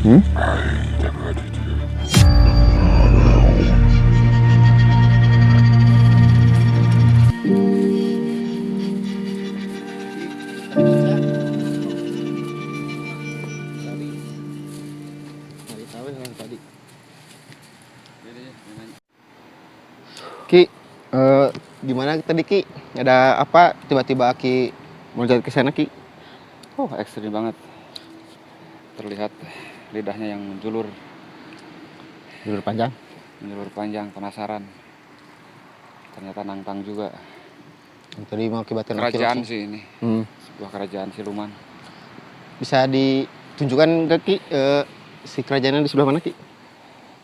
Ki, gimana tadi Ki? Ada apa tiba-tiba Ki meloncat ke sana Ki? Oh, ekstrim banget. Terlihat lidahnya yang menjulur Jalur panjang. panjang, penasaran. Ternyata nantang juga. Tadi mau kibatin Ki Kerajaan langsung. sih ini. Sebuah kerajaan siluman. Bisa ditunjukkan ke Ki si kerajaannya di sebelah mana Ki?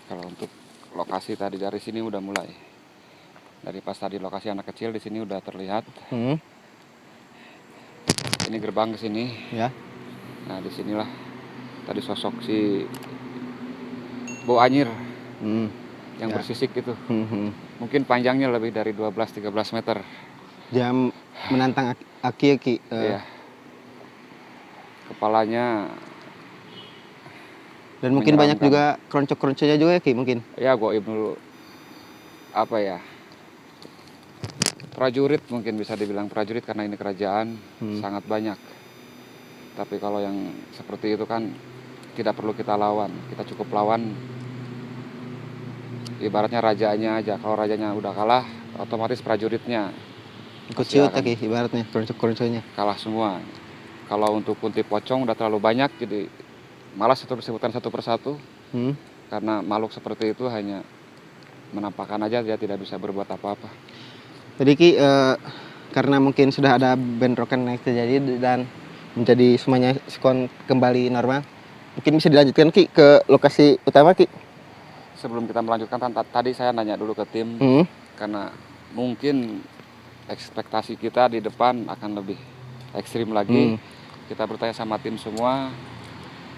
Kalau untuk lokasi tadi dari sini udah mulai. Dari pas tadi lokasi anak kecil di sini udah terlihat. Ini gerbang ke sini. Ya. Nah, disinilah tadi sosok si bau anyir yang bersisik gitu. Mungkin panjangnya lebih dari 12-13 meter. Dia menantang Aki ya Ki? Iya. Kepalanya. Dan mungkin banyak juga keroncong-keroncongnya juga ya Ki mungkin? Ya, goib dulu. Apa ya? Prajurit, mungkin bisa dibilang prajurit karena ini kerajaan sangat banyak. Tapi kalau yang seperti itu kan tidak perlu kita lawan. Kita cukup lawan ibaratnya rajanya aja. Kalau rajanya udah kalah, otomatis prajuritnya ikut ciut ya Ki ibaratnya keroncong-keroncongnya? Kalah semua. Kalau untuk kunti pocong udah terlalu banyak, jadi malas itu disebutkan satu persatu. Karena makhluk seperti itu hanya menampakkan aja, dia tidak bisa berbuat apa-apa. Jadi Ki, karena mungkin sudah ada bentrokan yang terjadi dan menjadi semuanya kembali normal, mungkin bisa dilanjutkan Ki ke lokasi utama Ki? Sebelum kita melanjutkan, tadi saya nanya dulu ke tim, karena mungkin ekspektasi kita di depan akan lebih ekstrim lagi. Kita bertanya sama tim semua.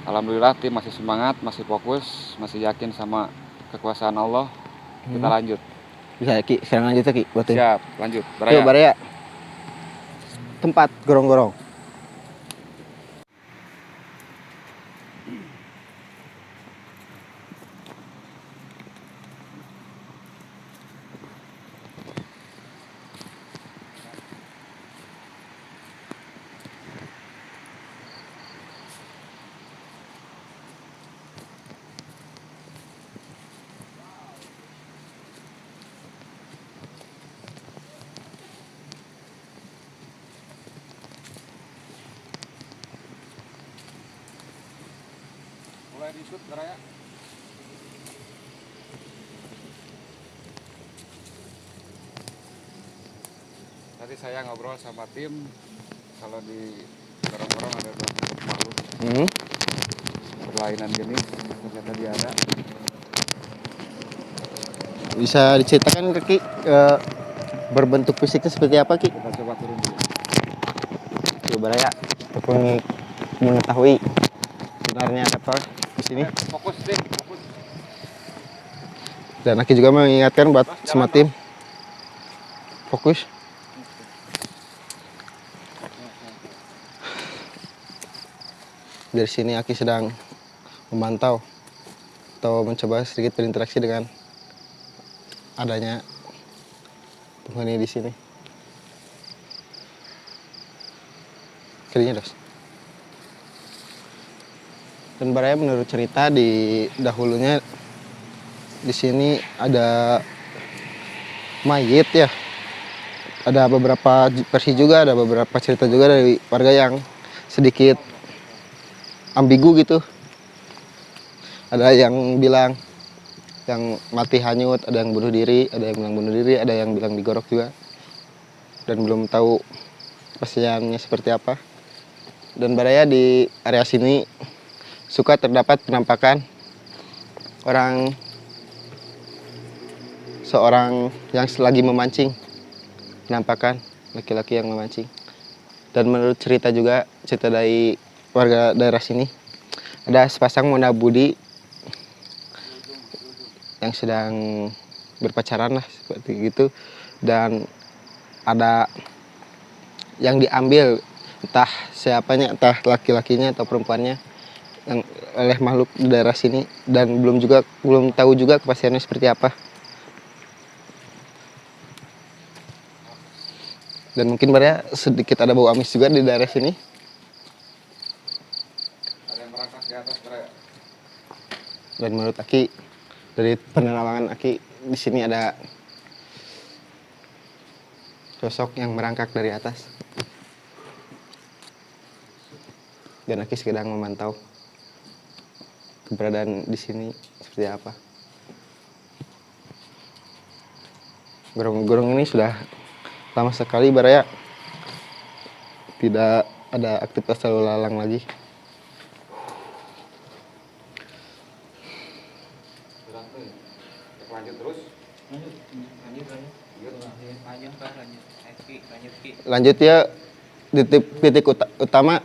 Alhamdulillah tim masih semangat, masih fokus, masih yakin sama kekuasaan Allah. Kita lanjut. Bisa ya Ki, sekarang lanjut ya Ki? Siap, lanjut. Baraya. Yuk Baraya. Tempat gorong-gorong. Mulai di-shoot, Baraya. Tadi saya ngobrol sama tim, kalau di gorong-gorong ada makhluk berlainan jenis, ternyata dia ada. Bisa diceritakan Ki, berbentuk fisiknya seperti apa Ki? Kita coba turun dulu. Yuk Baraya, untuk mengetahui sebenarnya apa di sini. Fokus tim, fokus. Dan Aki juga mengingatkan buat semua tim fokus. Dari sini Aki sedang memantau atau mencoba sedikit berinteraksi dengan adanya penghuni di sini. Kirinya dos. Dan Baraya menurut cerita di dahulunya di sini ada mayit ya. Ada beberapa versi juga, ada beberapa cerita juga dari warga yang sedikit ambigu gitu. Ada yang bilang yang mati hanyut, ada yang bunuh diri, ada yang bilang bunuh diri, ada yang bilang digorok juga. Dan belum tahu pastinya seperti apa. Dan Baraya di area sini suka terdapat penampakan seorang yang lagi memancing, penampakan laki-laki yang memancing. Dan menurut cerita dari warga daerah sini, ada sepasang Mona Budi yang sedang berpacaran lah seperti gitu, dan ada yang diambil, entah siapanya, entah laki-lakinya atau perempuannya, yang oleh makhluk di daerah sini dan belum tahu juga kepastiannya seperti apa. Dan mungkin Baraya sedikit ada bau amis juga di daerah sini. Ada yang merangkak di atas, Baraya. Dan menurut Aki, dari penerawangan Aki, di sini ada sosok yang merangkak dari atas. Dan Aki sedang memantau keberadaan di sini seperti apa. Gorong-gorong ini sudah lama sekali Baraya tidak ada aktivitas lalu lalang lagi. Lanjut terus. Lanjut ya, titik utama.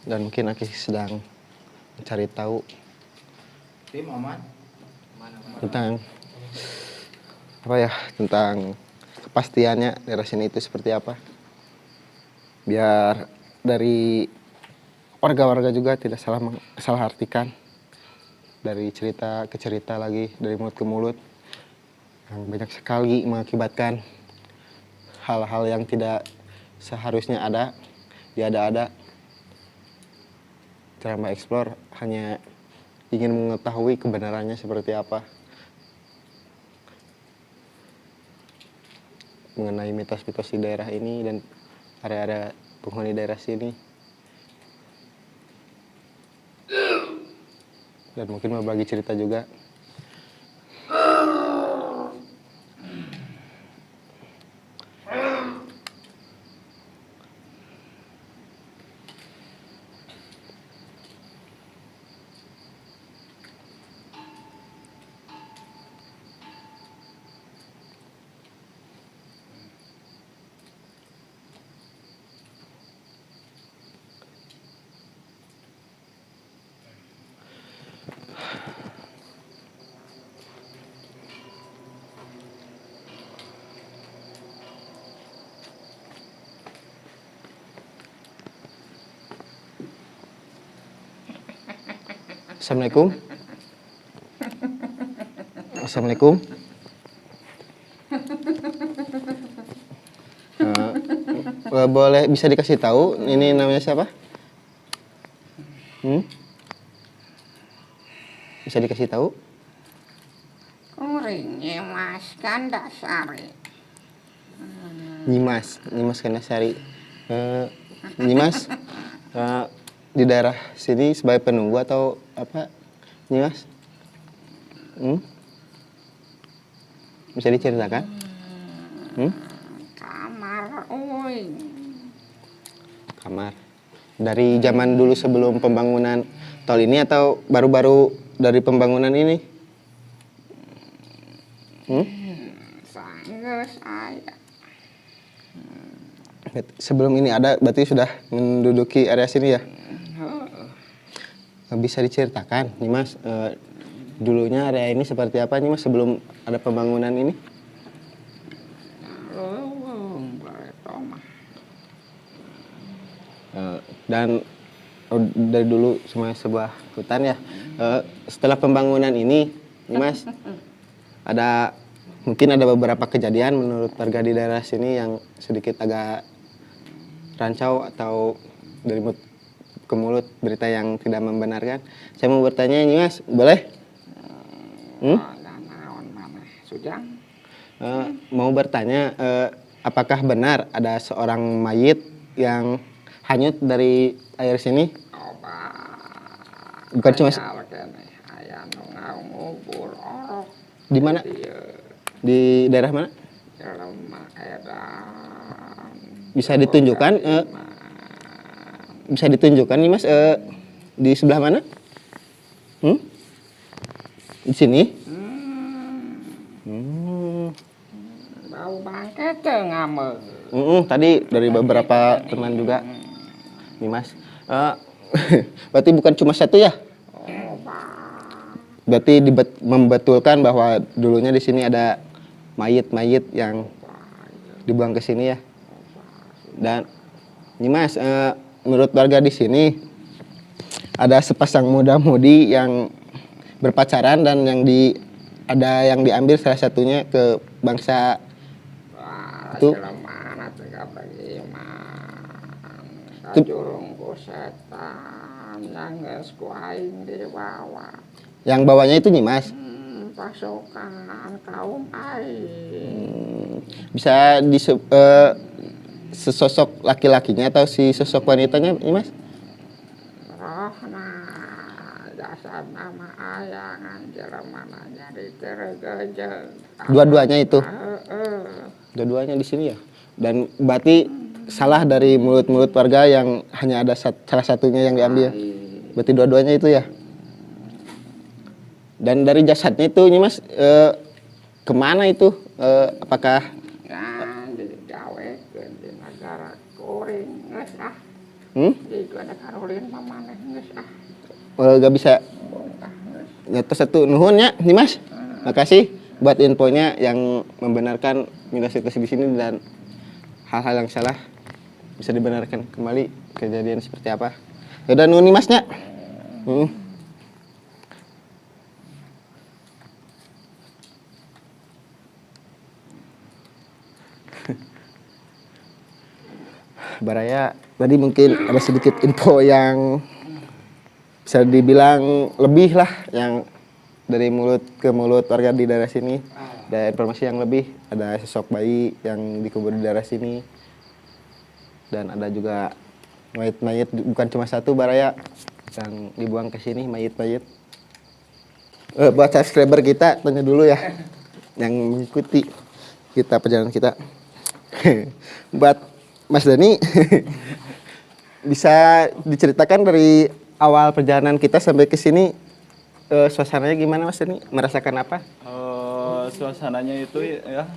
Dan mungkin Aki sedang mencari tahu tentang apa ya, tentang kepastiannya daerah sini itu seperti apa, biar dari warga-warga juga tidak salah artikan dari cerita ke cerita lagi, dari mulut ke mulut, yang banyak sekali mengakibatkan hal-hal yang tidak seharusnya ada diada-ada. Cara mengeksplor hanya ingin mengetahui kebenarannya seperti apa mengenai mitos-mitos di daerah ini dan area-area penghuni daerah sini. Dan mungkin berbagi cerita juga. Assalamualaikum. Assalamualaikum. Boleh bisa dikasih tahu ini namanya siapa? Bisa dikasih tahu? Kuringnya Mas Kandasari. Nyimas Kandasari. Nyimas, di daerah sini sebagai penunggu atau apa, Nyimas? Bisa diceritakan? Kamar, oi. Kamar. Dari zaman dulu sebelum pembangunan tol ini atau baru-baru dari pembangunan ini? Sanggeus aya. Sebelum ini ada, berarti sudah menduduki area sini ya? Bisa diceritakan nih Mas, dulunya area ini seperti apa nih Mas sebelum ada pembangunan ini? Dan dari dulu semuanya sebuah hutan ya. Setelah pembangunan ini nih Mas, mungkin ada beberapa kejadian menurut warga di daerah sini yang sedikit agak rancau atau dari mulut ke mulut, berita yang tidak membenarkan. Saya mau bertanya ini Mas, boleh? Mau bertanya, apakah benar ada seorang mayit yang hanyut dari air sini? Bukan cuma di mana? Di daerah mana? Bisa ditunjukkan? Bisa ditunjukkan nih Mas, di sebelah mana? Di sini? Bau bangke teu ngame. Tadi dari beberapa teman juga nih Mas. Berarti bukan cuma satu ya? Berarti membetulkan bahwa dulunya di sini ada mayit-mayit yang dibuang ke sini ya. Dan Nyimas, menurut warga di sini ada sepasang muda-mudi yang berpacaran dan ada yang diambil salah satunya ke bangsa itu. Mana tega bagaimana? Itu- Kajurungku setan yang geus ku aing dibawa. Yang bawahnya itu Nyimas. Pasukan kaum aing. Bisa sesosok laki-lakinya atau si sosok wanitanya Nyimas? Rohna jasad nama ayangan jelemana jadi teregejeng. Dua-duanya itu. Heeh. Dua-duanya di sini ya. Dan berarti salah dari mulut-mulut warga yang hanya ada salah satunya yang diambil. Berarti dua-duanya itu ya. Dan dari jasadnya itu Nyimas kemana itu? Apakah Ya, digawekeun di negara kuring geus ah. Di negara ulin pamaneh geus ah. gak bisa nyata satu nuhun ya Nyimas? Makasih buat infonya yang membenarkan mitos-mitos di sini dan hal-hal yang salah bisa dibenarkan kembali kejadian seperti apa. Ya udah nuhun Nyimasnya. Baraya, tadi mungkin ada sedikit info yang bisa dibilang lebih lah yang dari mulut ke mulut warga di daerah sini. Ada informasi yang lebih, ada sosok bayi yang dikubur di daerah sini. Dan ada juga mayit-mayit, bukan cuma satu Baraya yang dibuang ke sini, mayit-mayit. Buat subscriber kita, tanya dulu ya yang mengikuti kita perjalanan kita. Buat Mas Dani, bisa diceritakan dari awal perjalanan kita sampai ke sini suasananya gimana Mas Dani? Merasakan apa? Suasananya itu ya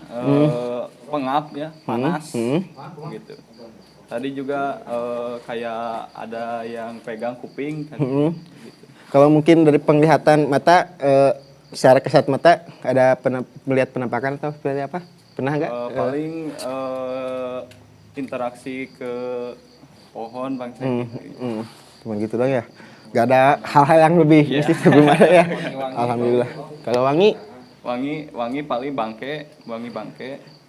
pengap ya, panas gitu. Tadi juga kayak ada yang pegang kuping kan, gitu. Kalau mungkin dari penglihatan mata, secara kasat mata ada melihat penampakan atau seperti apa? Pernah nggak? Paling interaksi ke pohon bangsa gitu. Cuman gitu doang ya. Gak ada hal-hal yang lebih mesti sebelum ada ya. Alhamdulillah. Kalau wangi Wangi paling bangke.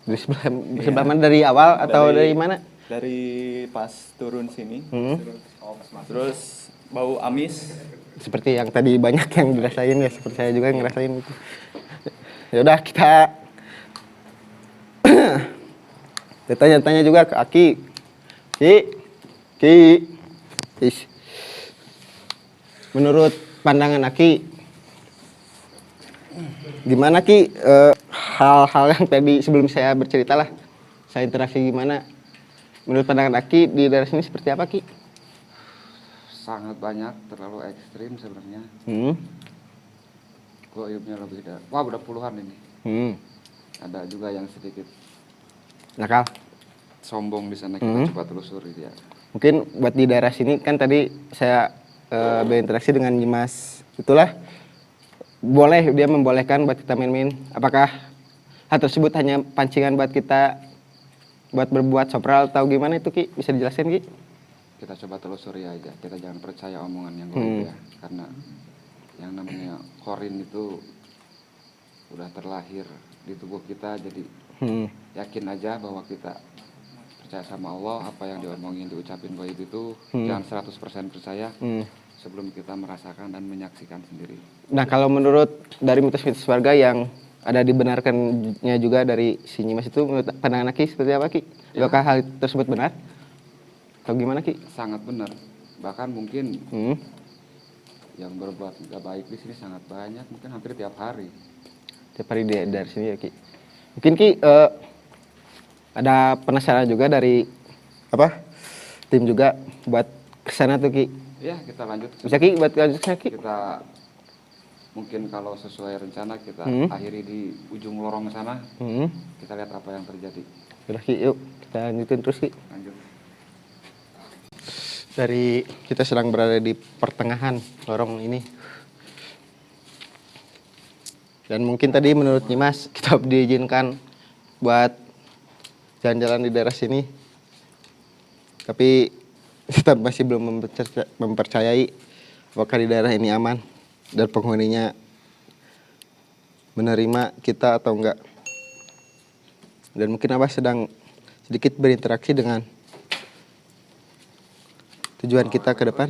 dari sebelah mana, dari awal atau dari mana? Dari pas turun sini. Terus bau amis. Seperti yang tadi banyak yang dirasain ya, seperti saya juga ngerasain itu. Ya udah kita tanya-tanya juga ke Aki. Ki. Menurut pandangan Aki, gimana Ki hal-hal yang tadi sebelum saya bercerita lah, saya interaksi gimana? Menurut pandangan Aki di daerah sini seperti apa Ki? Sangat banyak, terlalu ekstrim sebenarnya. Goibnya lebih dari, wah udah puluhan ini. Ada juga yang sedikit Nakal. sombong di sana, kita coba telusuri dia. Mungkin buat di daerah sini kan tadi saya berinteraksi dengan Nyimas. Itulah boleh dia membolehkan buat kita main-main. Apakah hal tersebut hanya pancingan buat kita buat berbuat sopral atau gimana itu Ki? Bisa dijelasin Ki? Kita coba telusuri aja, kita jangan percaya omongan yang goib ya, karena yang namanya korin itu udah terlahir di tubuh kita, jadi yakin aja bahwa kita percaya sama Allah, apa yang diomongin diucapin goib itu jangan 100% percaya sebelum kita merasakan dan menyaksikan sendiri. Nah kalau menurut dari mitos-mitos warga yang ada dibenarkannya juga dari si Nyimas itu, menurut pandangan Ki seperti apa Ki? Apakah hal tersebut benar? Atau gimana Ki? Sangat benar, bahkan mungkin yang berbuat gak baik di sini sangat banyak, mungkin hampir tiap hari. Tiap hari dari sini ya Ki. Mungkin Ki ada penasaran juga dari tim juga buat kesana tuh Ki. Ya kita lanjut. Bisa Ki buat lanjutnya Ki? Kita mungkin kalau sesuai rencana kita akhiri di ujung lorong sana. Kita lihat apa yang terjadi. Udah Ki, yuk kita lanjutin terus Ki. Lanjut. Dari kita sedang berada di pertengahan lorong ini. Dan mungkin tadi menurut Nyimas kita diizinkan buat jalan-jalan di daerah sini. Tapi tetap masih belum mempercayai apakah di daerah ini aman dan penghuninya menerima kita atau enggak. Dan mungkin Abah sedang sedikit berinteraksi dengan tujuan kita ke depan.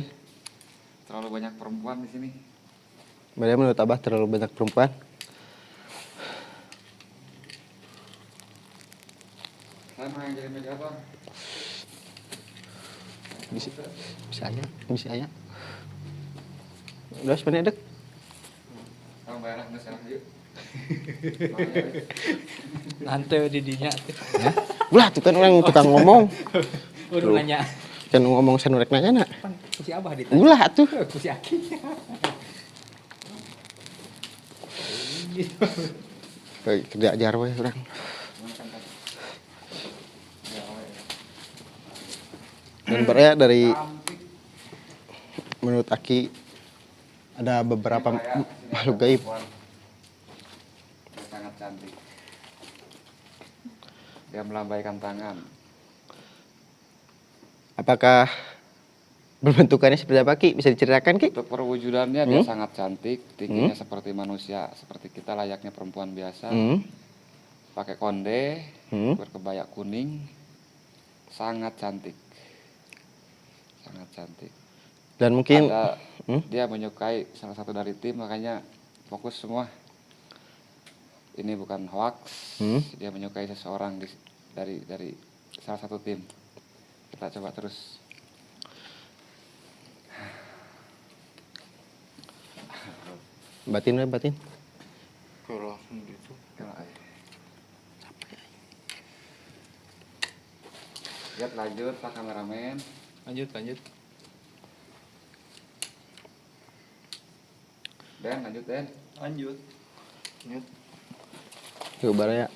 Terlalu banyak perempuan di sini. Bagaimana menurut Abah terlalu banyak perempuan? Saya mau yang jadi mediator. Bisa aja. Udah sebenarnya dek. Kamu bayar nggak salah yuk. Nanti didinya. Ya. Ulah tuh kan orang tukang ngomong. Udah nanya. Kan ngomong sanurek nanya nak. Kusi Abah ditanya. Ulah tuh. Kusi Aki. Kerja ajar we orang. Dan berarti dari menurut Aki ada beberapa makhluk gaib. Dia sangat cantik. Dia melambaikan tangan. Apakah berbentukannya seperti apa Ki? Bisa diceritakan Ki? Untuk perwujudannya dia sangat cantik, tingginya seperti manusia, seperti kita layaknya perempuan biasa. Pakai konde, berkebaya kuning, sangat cantik. Sangat cantik. Dan mungkin Dia menyukai salah satu dari tim, makanya fokus semua. Ini bukan hoax. Dia menyukai seseorang dari salah satu tim. Kita coba terus. batin we batin. Kalau gitu. Lihat lanjut Pak kameramen. Lanjut. Den, lanjut Den. Lanjut. Yuk baraya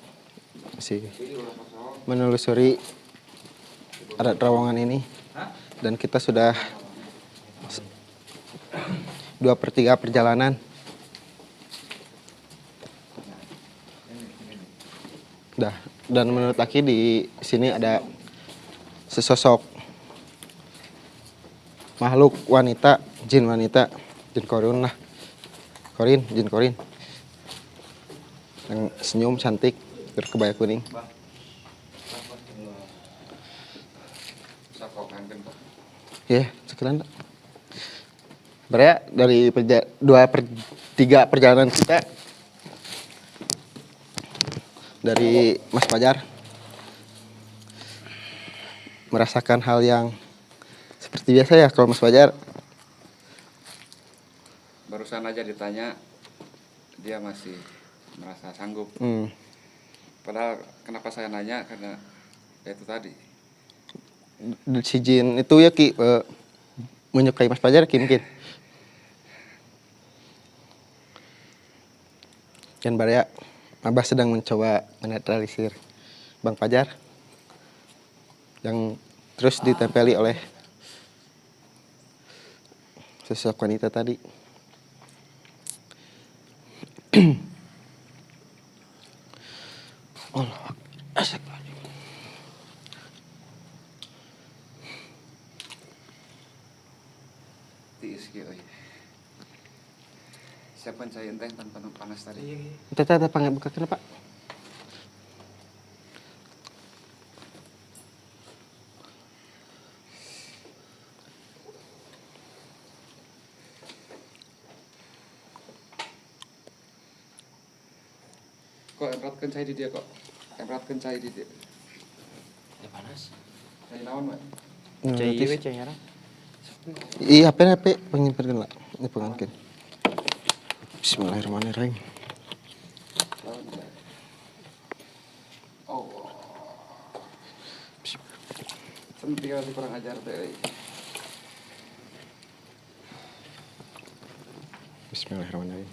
masih Ini udah kosong. menelusuri ada terowongan ini. Dan kita sudah 2/3 perjalanan. Dan menurut Aki di sini ada sesosok makhluk wanita, jin korin lah. Jin korin. Yang senyum cantik, berkebaya kuning. Bisa kok kangen kok. Ya, sekian. Berarti dari 2/3 perjalanan kita dari Mas Fajar merasakan hal yang seperti biasa ya kalau Mas Fajar. Barusan aja ditanya, dia masih merasa sanggup. Padahal kenapa saya nanya, karena ya itu tadi. Si jin itu ya Ki menyukai Mas Fajar Ki mungkin. Dan Barya, Abah sedang mencoba menetralisir Bang Fajar yang terus ditempeli oleh sosok wanita tadi. Allah, astagfirullah. Tiis gitu ya. Siapa yang saya teh tanpa panas tadi? Tata panggil buka kenapa? Kok empratkan saya di dia kok? Empratkan saya di dia. Ya panas. Saya naon, Mbak? Cai we cai ngarang. Iya, HP penyimpan lah. Ini pengantin. Bismillahirrahmanirrahim. Lawan saya. Oh. Sentil si kurang ajar teh. Bismillahirrahmanirrahim.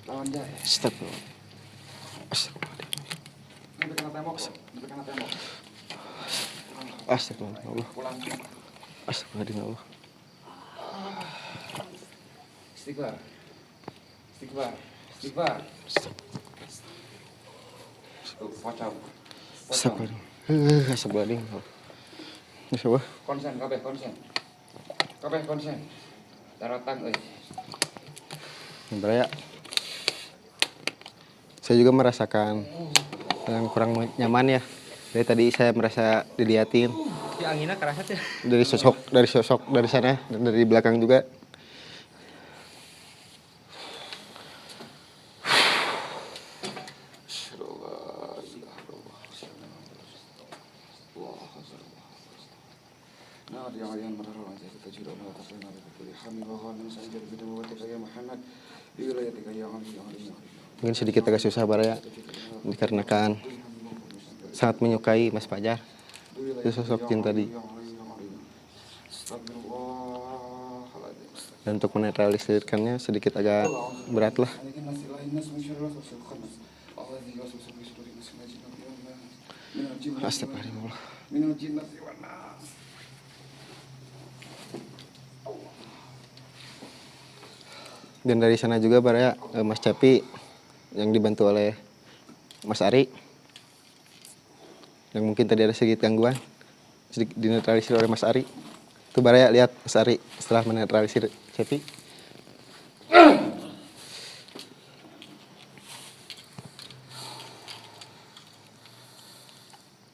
Lawan jaya. Astagfirullah. Astagfirullah. Sampai kena tembok kok. Sampai kena tembok. Astagfirullah. Pulang. Astagfirullah. Istighfar. Istighfar. Istighfar. Tuh, pocong. Pocong. Astagfirullahaladzim. Masya Konsen, kabeh konsen. Kabeh konsen. Daratan euy. Baraya. Saya juga merasakan yang kurang nyaman ya. Dari tadi saya merasa diliatin Ya anginnya kerasa ya. dari sosok dari sana dan dari belakang juga. Mungkin sedikit agak susah Baraya dikarenakan sangat menyukai Mas Fajar. Itu sosok Jin tadi. Dan untuk menetralisirkannya sedikit agak berat lah. Astagfirullah. Dan dari sana juga Baraya Mas Capi yang dibantu oleh Mas Ari yang mungkin tadi ada sedikit gangguan sedikit dinetralisir oleh Mas Ari. Tuh Baraya lihat Mas Ari setelah menetralisir Capi.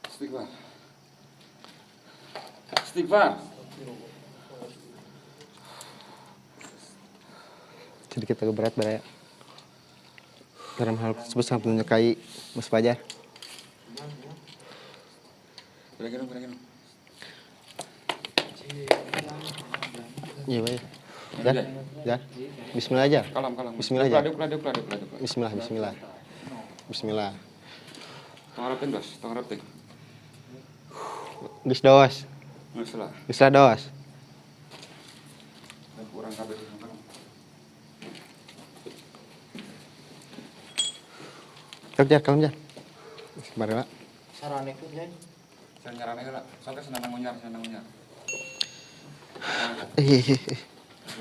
Istighfar. Istighfar. Sedikit agak berat Baraya. Dalam hal tersebut sangat menyukai Mas Fajar. Kira-kira. Iya, Bay. Ya. Bismillah aja. Kalam. Bismillah aja. Aduk. Bismillah. Tong harapin, Bos. Tong harap teh. Geus dos. Masalah. Geus dos. Kurang kabeh. Kalem jar. Mari lah. Sarane ku jan. Saya nyarane heula. Soalnya senang ngunyar.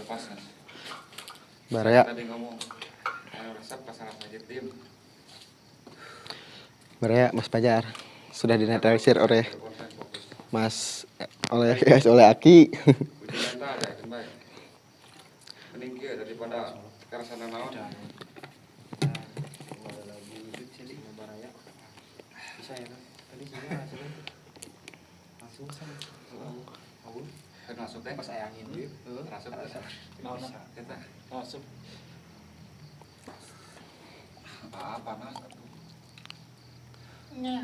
Lepas. Baraya. Tadi ngomong resep pasaran saja tim. Baraya Mas Fajar sudah dinetralisir oleh oleh Aki. Ujian tah ya kan baik. Mending kieu daripada karasana naon. Bisa ya kan? Tadi saya langsung sama. Kan masuk teh Pas aya angin deui. Heeh. Rasep. Naon? Eta. Masuk. Panas atuh. Nya.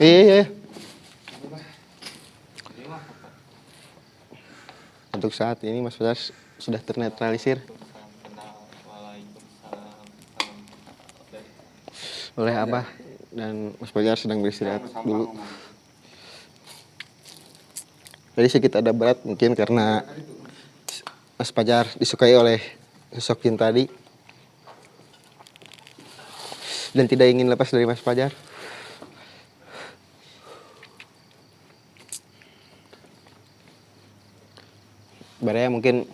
Iya. Untuk saat ini Mas Fajar sudah ternetralisir oleh Abah dan Mas Fajar sedang beristirahat dulu. Jadi sedikit ada berat mungkin karena Mas Fajar disukai oleh sosok Jin tadi dan tidak ingin lepas dari Mas Fajar. Baraya mungkin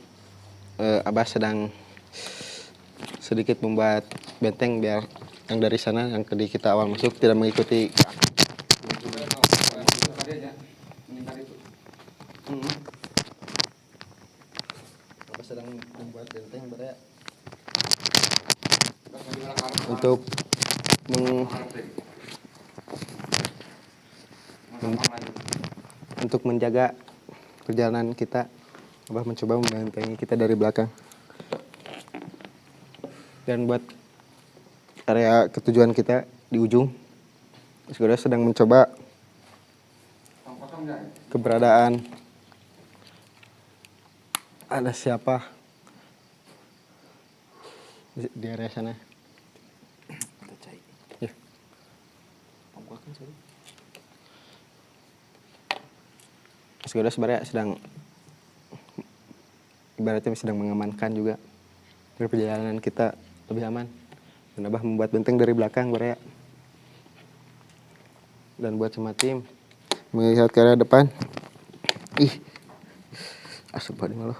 Abah sedang sedikit membuat benteng biar yang dari sana yang tadi kita awal masuk tidak mengikuti. Abah sedang membuat benteng Baraya untuk menjaga perjalanan kita. Abah mencoba membentengi kita dari belakang. Dan buat area ketujuan kita di ujung, saudara sedang mencoba keberadaan ada siapa di area sana. Ya. Saudara sebenarnya sedang ibaratnya sedang mengamankan juga agar perjalanan kita lebih aman. Dan Abah membuat benteng dari belakang Baraya. Dan buat semua tim melihat ke arah depan. Ih. Astagfirullah.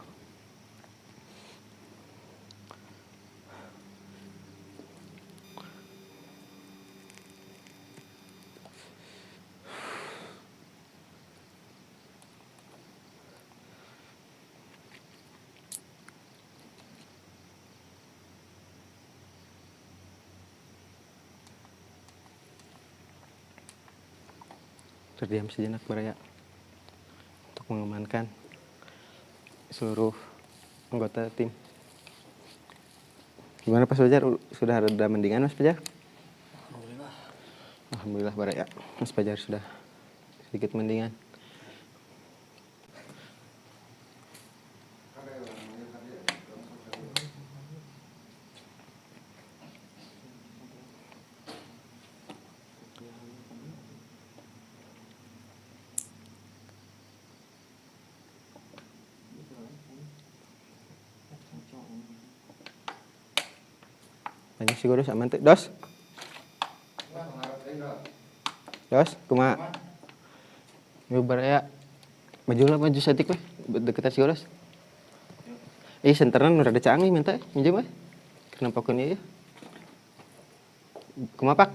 terdiam sejenak Baraya untuk mengamankan seluruh anggota tim. Gimana Mas Fajar? Sudah ada mendingan Mas Fajar? Alhamdulillah. Alhamdulillah Baraya. Mas Fajar sudah sedikit mendingan. Banyak sih Dos, aman tuh. Dos? Dos, kumaha? Yuk Baraya. Maju satik weh, deketan si Dos. Senteran udah ada canggih minta, minjem weh. Kenapa kun ieu? Kumaha Pak?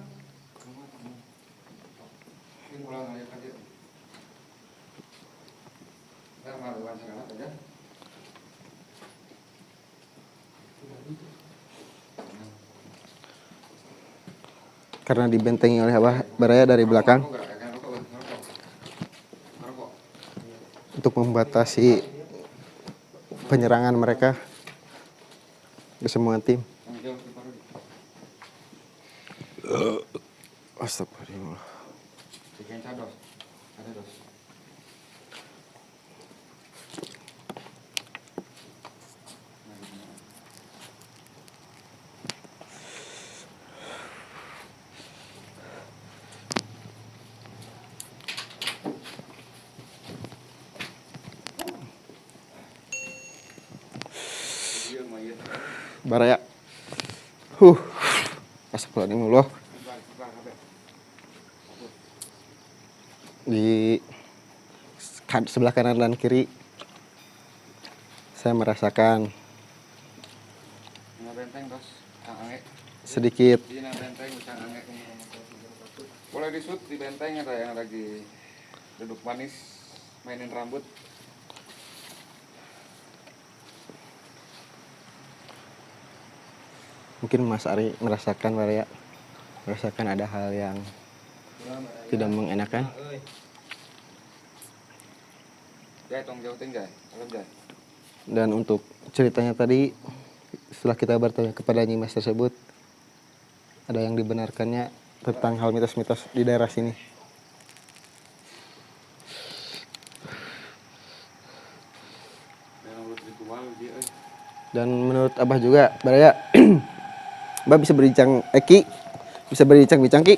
Karena dibentengi oleh Abah Baraya dari belakang untuk membatasi penyerangan mereka ke semua tim. Astagfirullah. Baraya. Astagfirullah. Di sebelah kanan dan kiri saya merasakan sedikit boleh disut di benteng, ada yang lagi duduk manis mainin rambut. mungkin Mas Ari merasakan Baraya, merasakan ada hal yang tidak mengenakan. Dan untuk ceritanya tadi, setelah kita bertanya kepada Nyimas tersebut, ada yang dibenarkannya tentang hal mitos-mitos di daerah sini. Dan menurut Abah juga, Baraya, Abah bisa berbincang, Ki, bisa berbincang-bincang Ki.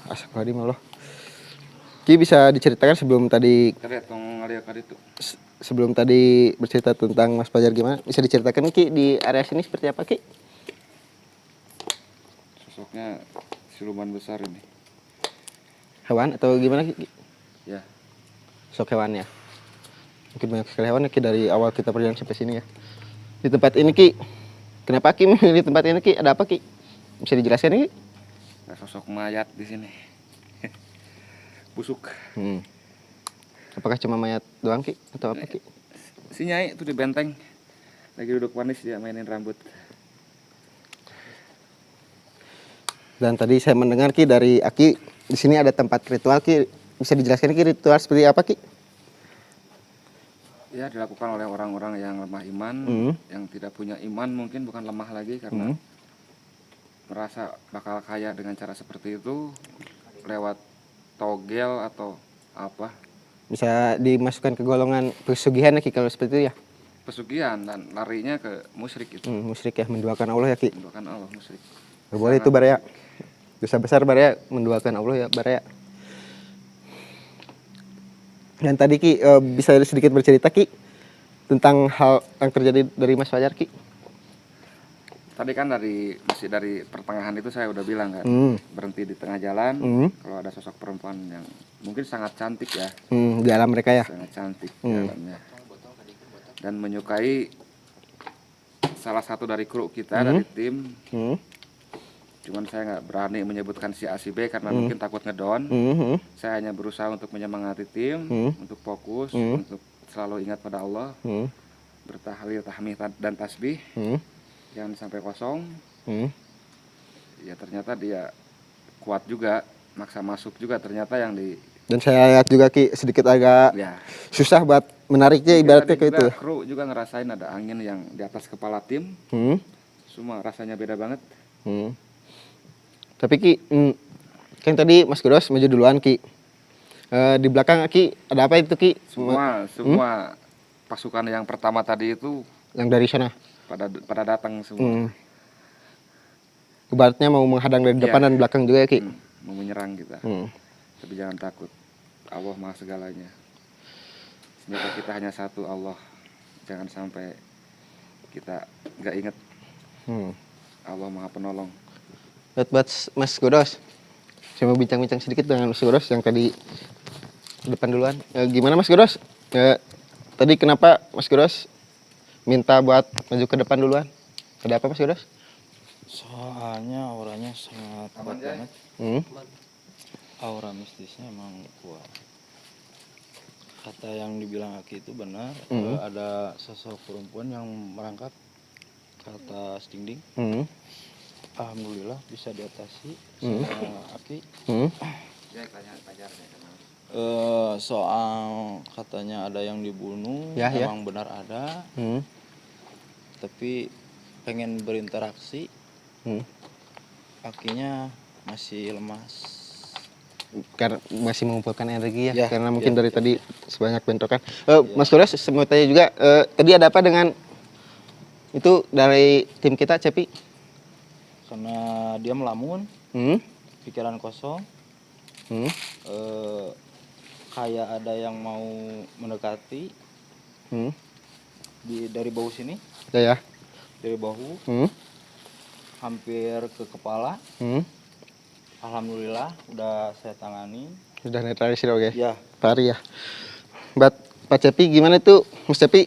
Astagfirullah. Ki bisa diceritakan sebelum tadi bercerita tentang Mas Fajar gimana? Bisa diceritakan Ki di area sini seperti apa Ki? Sosoknya siluman besar ini. Hewan atau gimana Ki? Ya. Sosok hewan ya. Mungkin banyak sekali hewan Ki dari awal kita perjalanan sampai sini ya. Di tempat ini Ki, kenapa Ki memilih tempat ini Ki? Ada apa Ki? Bisa dijelaskan Ki? Ada sosok mayat di sini. Busuk. Apakah cuma mayat doang Ki atau apa Ki? Si Nyai itu di benteng lagi duduk manis, dia mainin rambut. Dan tadi saya mendengar Ki dari Aki, di sini ada tempat ritual Ki. Bisa dijelaskan Ki ritual seperti apa Ki? Ya, dilakukan oleh orang-orang yang lemah iman, yang tidak punya iman, mungkin bukan lemah lagi karena merasa bakal kaya dengan cara seperti itu lewat togel atau apa. Bisa dimasukkan ke golongan pesugihan ya Ki kalau seperti itu ya? Pesugihan dan larinya ke musyrik itu. Musyrik ya, menduakan Allah ya Ki? Menduakan Allah, musyrik. Gak boleh itu Baraya. Dosa besar Baraya, menduakan Allah ya Baraya. Dan tadi Ki, bisa sedikit bercerita Ki tentang hal yang terjadi dari Mas Fajar Ki? Tadi kan masih dari pertengahan itu saya udah bilang kan, berhenti di tengah jalan, kalau ada sosok perempuan yang mungkin sangat cantik ya, di alam mereka ya, sangat cantik di alamnya, dan menyukai salah satu dari kru kita dari tim. Cuman saya nggak berani menyebutkan si A si B karena mungkin takut ngedon. Saya hanya berusaha untuk menyemangati tim, untuk fokus, untuk selalu ingat pada Allah, bertahlil, tahmid dan tasbih. Jangan sampai kosong. Ya ternyata dia kuat juga, maksa masuk juga ternyata yang di Dan saya lihat juga Ki sedikit agak ya. susah buat menariknya Mungkin ibaratnya tadi kayak itu. juga kru juga ngerasain ada angin yang di atas kepala tim, semua rasanya beda banget. Tapi Ki, kan tadi Mas Goros maju duluan Ki. Di belakang Ki ada apa itu Ki? Semua pasukan yang pertama tadi itu Yang dari sana. pada datang semua. Ibaratnya mau menghadang dari depan dan belakang juga ya Ki. Mau menyerang kita. Tapi jangan takut. Allah Maha segalanya. Senjata kita hanya satu, Allah. Jangan sampai kita nggak ingat Allah Maha Penolong. Buat Mas Goros, saya mau bincang-bincang sedikit dengan Mas Goros yang tadi depan duluan. Gimana Mas Goros? Tadi kenapa Mas Goros minta buat maju ke depan duluan? Ada apa Mas Goros? Soalnya auranya sangat kuat banget. Aura mistisnya emang kuat. Kata yang dibilang Aki itu benar. Ada sosok perempuan yang merangkak ke atas dinding. Alhamdulillah bisa diatasi sama Aki. Soal katanya ada yang dibunuh, memang benar ada. Tapi pengen berinteraksi, Akinya masih lemas. Karena masih mengumpulkan energi ya, karena mungkin dari tadi sebanyak bentrokan. Mas Goros, semua tanya juga, tadi ada apa dengan itu dari tim kita Cepi? Karena dia melamun, pikiran kosong, kayak ada yang mau mendekati dari bahu sini, dari bahu, hampir ke kepala. Alhamdulillah udah saya tangani. Sudah netralisir oke? Ya. Pari ya. Pak Cepi gimana tuh Mas Cepi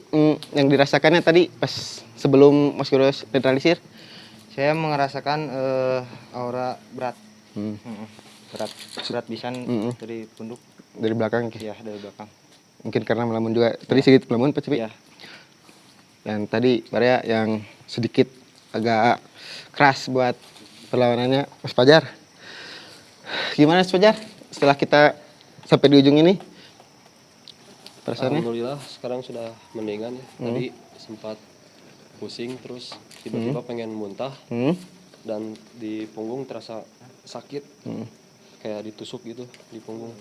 yang dirasakannya tadi pas sebelum Mas Goros netralisir? Saya merasakan aura berat. Berat pisan dari punduk. Dari belakang? Iya, dari belakang. Mungkin karena melamun juga. Tadi sedikit melamun Pak Cepi? Iya. Dan tadi Barya yang sedikit agak keras buat perlawanannya Mas Fajar. Gimana Mas Fajar setelah kita sampai di ujung ini? Perasaannya? Alhamdulillah sekarang sudah mendingan ya. Tadi sempat pusing terus tiba-tiba pengen muntah dan di punggung terasa sakit kayak ditusuk gitu di punggung.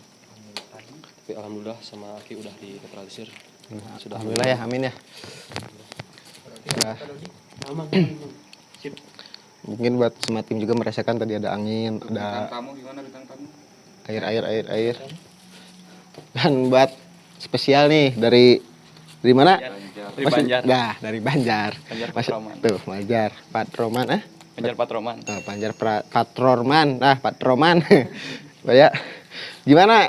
Tapi alhamdulillah sama Aki udah dinetralisir. Sudah Alhamdulillah ya, amin ya. Sudah. Mungkin buat semua tim juga merasakan tadi ada angin, ada Tamu gimana bintang tamu? air. Dan buat spesial nih dari mana? Dari Banjar. Nah, dari Banjar. Banjar Patroman. Tuh, Banjar Patroman Banjar Patroman. Nah, Banjar Patroman. Nah, Patroman. Ya. Gimana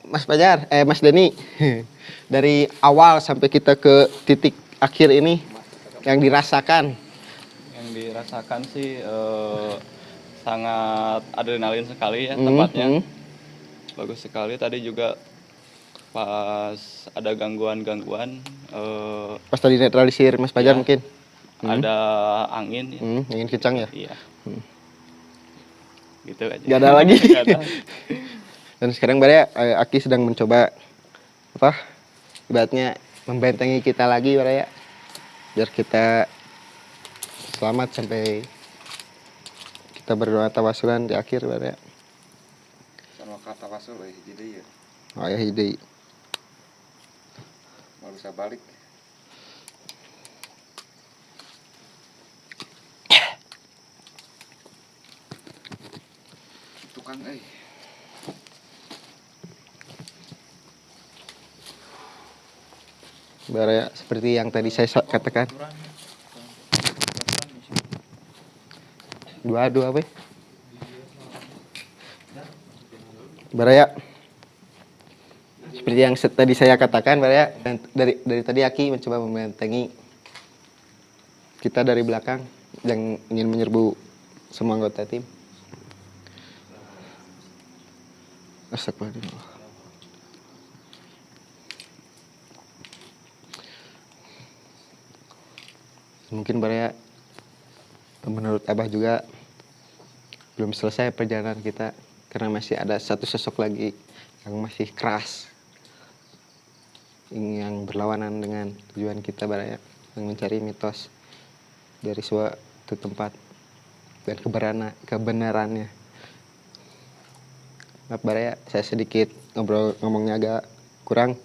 Mas Fajar? Mas Denny. Dari awal sampai kita ke titik akhir ini yang dirasakan. Yang dirasakan sih sangat adrenalin sekali ya tempatnya. Bagus sekali. Tadi juga pas ada gangguan Pas tadi netralisir Mas Fajar mungkin ada angin ya. Angin kencang ya. Iya. Gitu aja. Gak ada lagi. Gak ada. Dan sekarang Barya Aki sedang mencoba ibaratnya membentengi kita lagi Barya, biar kita selamat sampai kita berdoa tawasulan di akhir Barya. Sama kata wasul jadi ya. Oh ya ide. Mau bisa balik. Tukang Barya seperti yang tadi saya katakan. Dua apa? Barya seperti yang tadi saya katakan Barya, dan dari tadi Aki mencoba membentengi kita dari belakang yang ingin menyerbu semua anggota tim. Astagfirullah. Mungkin Barya menurut Abah juga belum selesai perjalanan kita karena masih ada satu sosok lagi yang masih keras, yang berlawanan dengan tujuan kita Baraya, yang mencari mitos dari suatu tempat dan kebenarannya. Maaf Baraya, saya sedikit ngomongnya agak kurang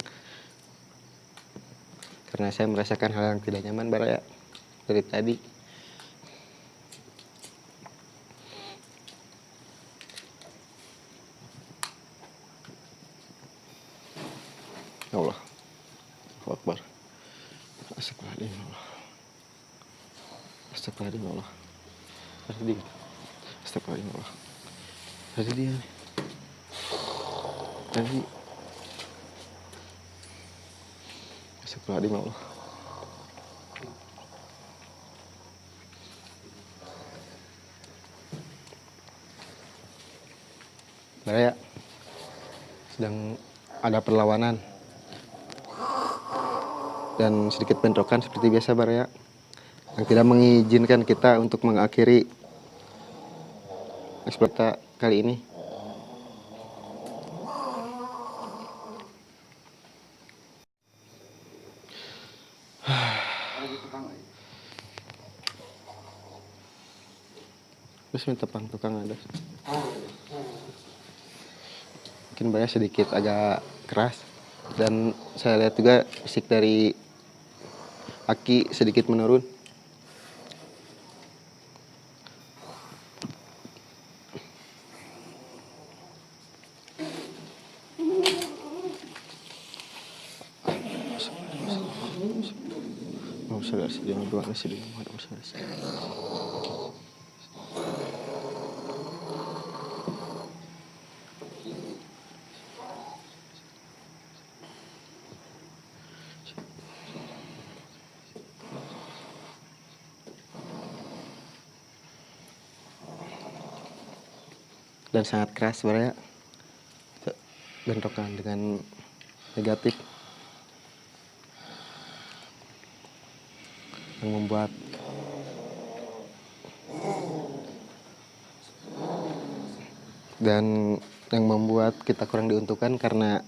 karena saya merasakan hal yang tidak nyaman Baraya dari tadi. Ya Allah, Allahu Akbar. Astagfirullahaladzim ya Allah. Astagfirullahaladzim ya Allah. Tadi. Astagfirullahaladzim ya Allah. Tadi dia. Tadi. Astagfirullahaladzim ya Allah. Baraya sedang ada perlawanan dan sedikit bentrokan seperti biasa Baraya, yang tidak mengizinkan kita untuk mengakhiri eksploitasi kali ini. Terus minta tukang ada. Mungkin Baraya sedikit agak keras, dan saya lihat juga fisik dari Aki sedikit menurun. Dan sangat keras Baraya, bentrokan dengan negatif yang membuat kita kurang diuntukkan karena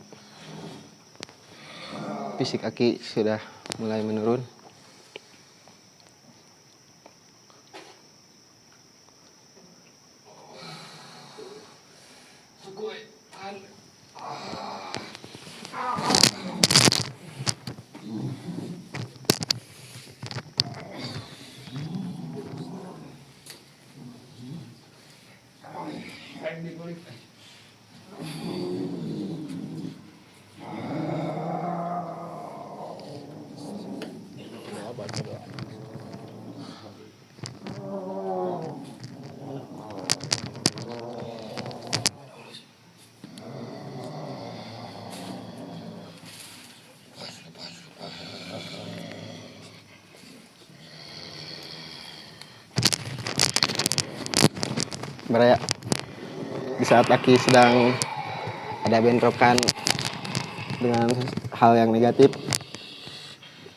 fisik Aki sudah mulai menurun. Baraya, di saat Aki sedang ada bentrokan dengan hal yang negatif,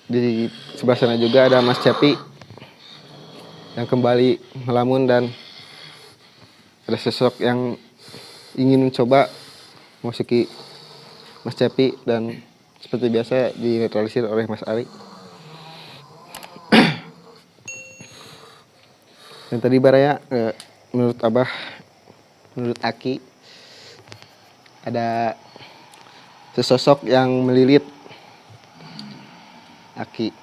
di sebelah sana juga ada Mas Cepi yang kembali melamun, dan ada sosok yang ingin mencoba memasuki Mas Cepi, dan seperti biasa dinetralisir oleh Mas Ari. Dan tadi Baraya, menurut Abah, menurut Aki, ada sesosok yang melilit Aki.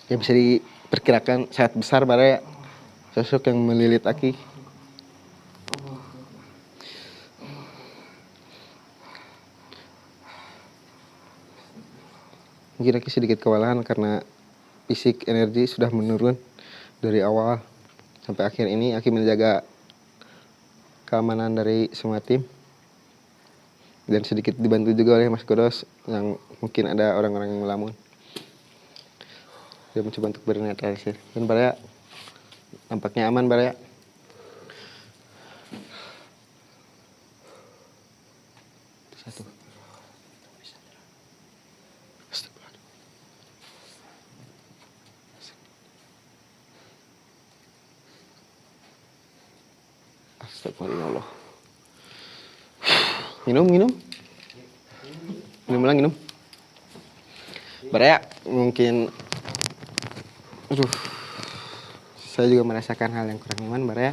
Ya bisa diperkirakan sangat besar Baraya, sosok yang melilit Aki. Mungkin Aki sedikit kewalahan karena fisik energi sudah menurun dari awal sampai akhir ini. Aki menjaga keamanan dari semua tim dan sedikit dibantu juga oleh Mas Godos yang mungkin ada orang-orang yang melamun. Dia mencoba untuk bernetralisir. Dan Baraya nampaknya aman Baraya. Satu. Astagfirullah. Minum. Minum. Baraya mungkin, aduh, saya juga merasakan hal yang kurang nyaman, Baraya.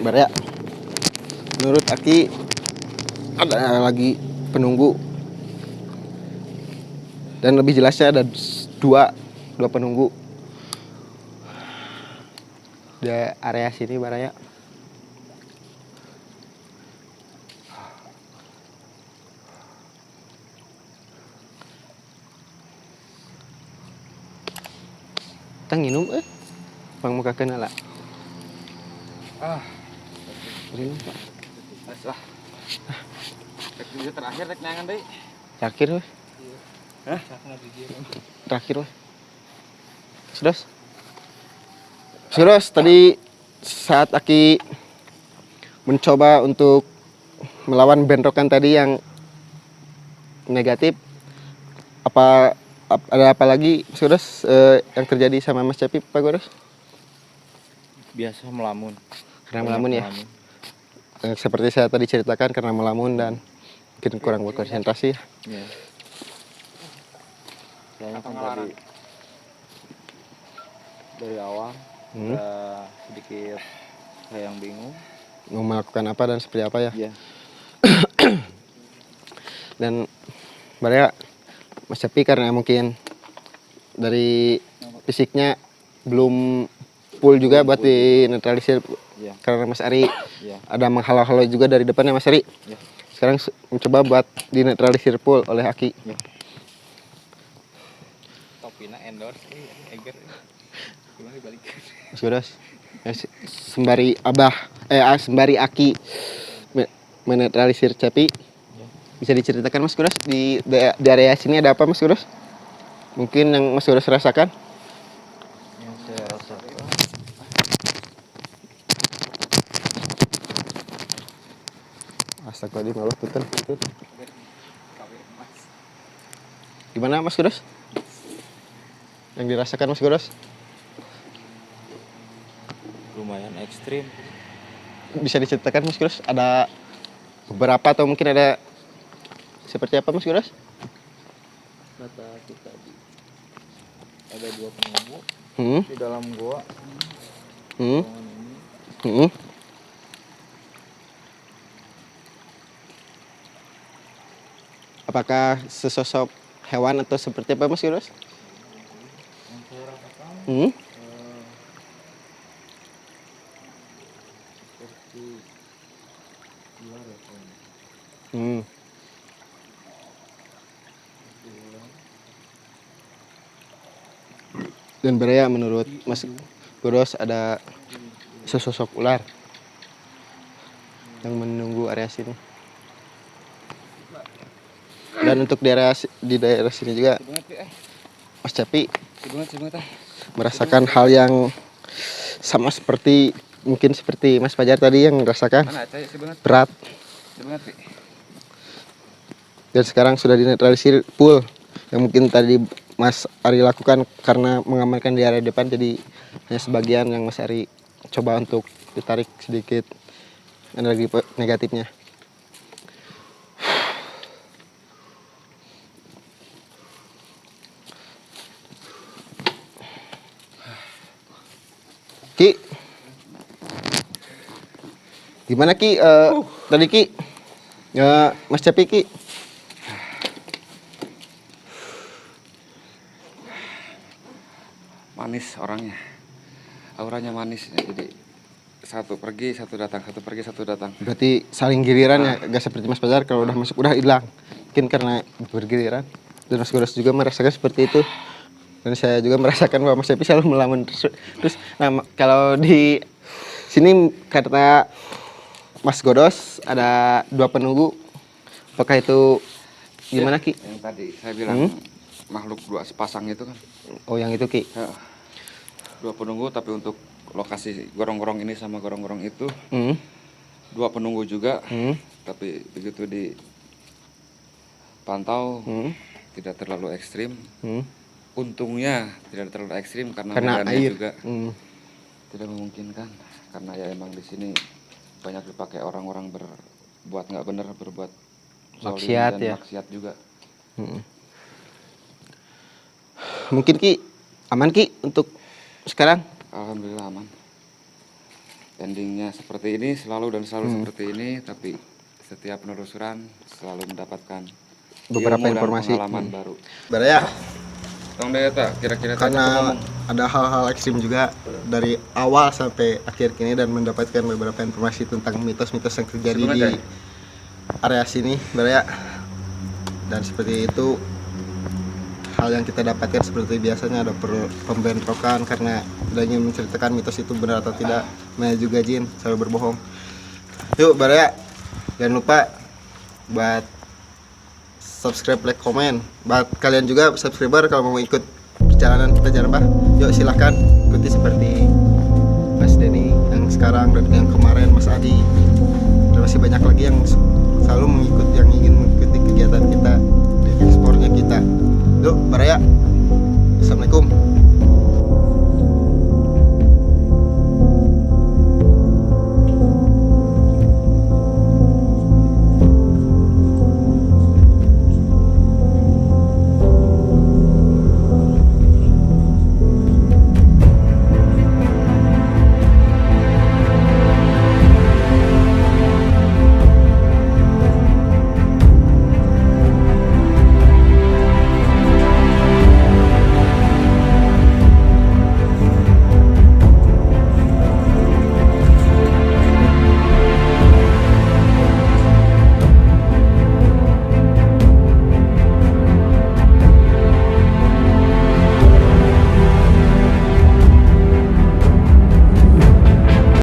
Baraya, menurut Aki ada lagi penunggu, dan lebih jelasnya ada dua penunggu di area sini, Baraya. Kita nginum Bang muka kenal lah. Minum Pak. Lah. Video terakhir rek nyangan deui. Terakhir weh. Hah? Terakhir weh. Sudah, tadi saat Aki mencoba untuk melawan bentrokan tadi yang negatif, ada apa lagi Sudah yang terjadi sama Mas Cepi, Pak Goros? Biasa melamun. Karena melamun ya. Seperti saya tadi ceritakan, karena melamun dan mungkin kurang berkonsentrasi. Iya. Saya kan dari awal udah sedikit kayak yang bingung Mau melakukan apa dan seperti apa ya. Iya. Dan Baraya, Mas Cepi karena mungkin dari fisiknya belum full juga buat dinetralisir. Iya. Karena Mas Ari Iya. ada menghalau-halau juga dari depannya Mas Ari. Iya. Sekarang mencoba buat dinetralisir full oleh Aki. Iya. Topina endorse Eger. Gimana dibalikin? Sudah sembari Aki menetralisir Cepi. Bisa diceritakan Mas Kuros di area sini ada apa Mas Kuros? Mungkin yang Mas Kuros rasakan? Yang saya rasakan Astagfirullahaladzim, Allah betul. Gimana Mas Kuros? Yang dirasakan Mas Kuros? lumayan ekstrim. Bisa diceritakan Mas Kuros? Ada beberapa atau mungkin ada seperti apa Mas Kuros? Kata aku tadi ada 2 penunggu di dalam goa. Ruangan ini. Apakah sesosok hewan atau seperti apa Mas Kuros? Yang saya rasakan seperti ular ya kayaknya. Dan Baraya menurut Mas Kuros ada sesosok ular yang menunggu area sini. Dan untuk di daerah sini juga Mas Cepi merasakan hal yang sama seperti mungkin seperti Mas Fajar tadi yang merasakan berat. Dan sekarang sudah dinetralisir full yang mungkin tadi Mas Ari lakukan karena mengamankan di area depan, jadi hanya sebagian yang Mas Ari coba untuk ditarik sedikit energi negatifnya. Ki, gimana Ki? Tadi Ki, Mas Cepi Ki. Manis orangnya, auranya manis ya. Jadi satu pergi satu datang, satu pergi satu datang. Berarti saling giliran ya, gak seperti Mas Fajar kalau udah masuk udah hilang. Mungkin karena bergiliran. Dan Mas Kuros juga merasakan seperti itu. Dan saya juga merasakan bahwa Mas Cepi selalu melawan terus. Nah, kalau di sini kata Mas Godos ada 2 penunggu. Apakah itu Gimana Ki? Yang tadi saya bilang makhluk dua sepasang itu kan. Oh yang itu Ki. Ya, dua penunggu tapi untuk lokasi gorong-gorong ini sama gorong-gorong itu dua penunggu juga. Tapi begitu dipantau tidak terlalu ekstrim. Untungnya tidak terlalu ekstrim karena medannya air juga tidak memungkinkan. Karena ya emang di sini banyak dipakai orang-orang berbuat nggak benar, berbuat zalim Maksiat dan ya. maksiat juga. Mungkin Ki aman Ki untuk sekarang. Alhamdulillah aman. Endingnya seperti ini selalu dan selalu seperti ini, tapi setiap penelusuran selalu mendapatkan Beberapa ilmu dan informasi. pengalaman baru. Baraya, Tong Deta, kira-kira karena ada hal-hal ekstrim juga dari awal sampai akhir kini dan mendapatkan beberapa informasi tentang mitos-mitos yang terjadi di area sini, Baraya. Dan seperti itu hal yang kita dapatkan seperti biasanya ada pembentrokan karena tidak ingin menceritakan mitos itu benar atau tidak. Namanya juga jin selalu berbohong. Yuk Baraya, jangan lupa buat subscribe, like, komen. Buat kalian juga subscriber kalau mau ikut perjalanan kita jangan lupa. Yuk silahkan ikuti seperti Mas Denny yang sekarang dan yang kemarin Mas Adi. Dan masih banyak lagi yang selalu yang ingin mengikuti kegiatan kita di ekspornya kita. Yuk Baraya. Assalamualaikum.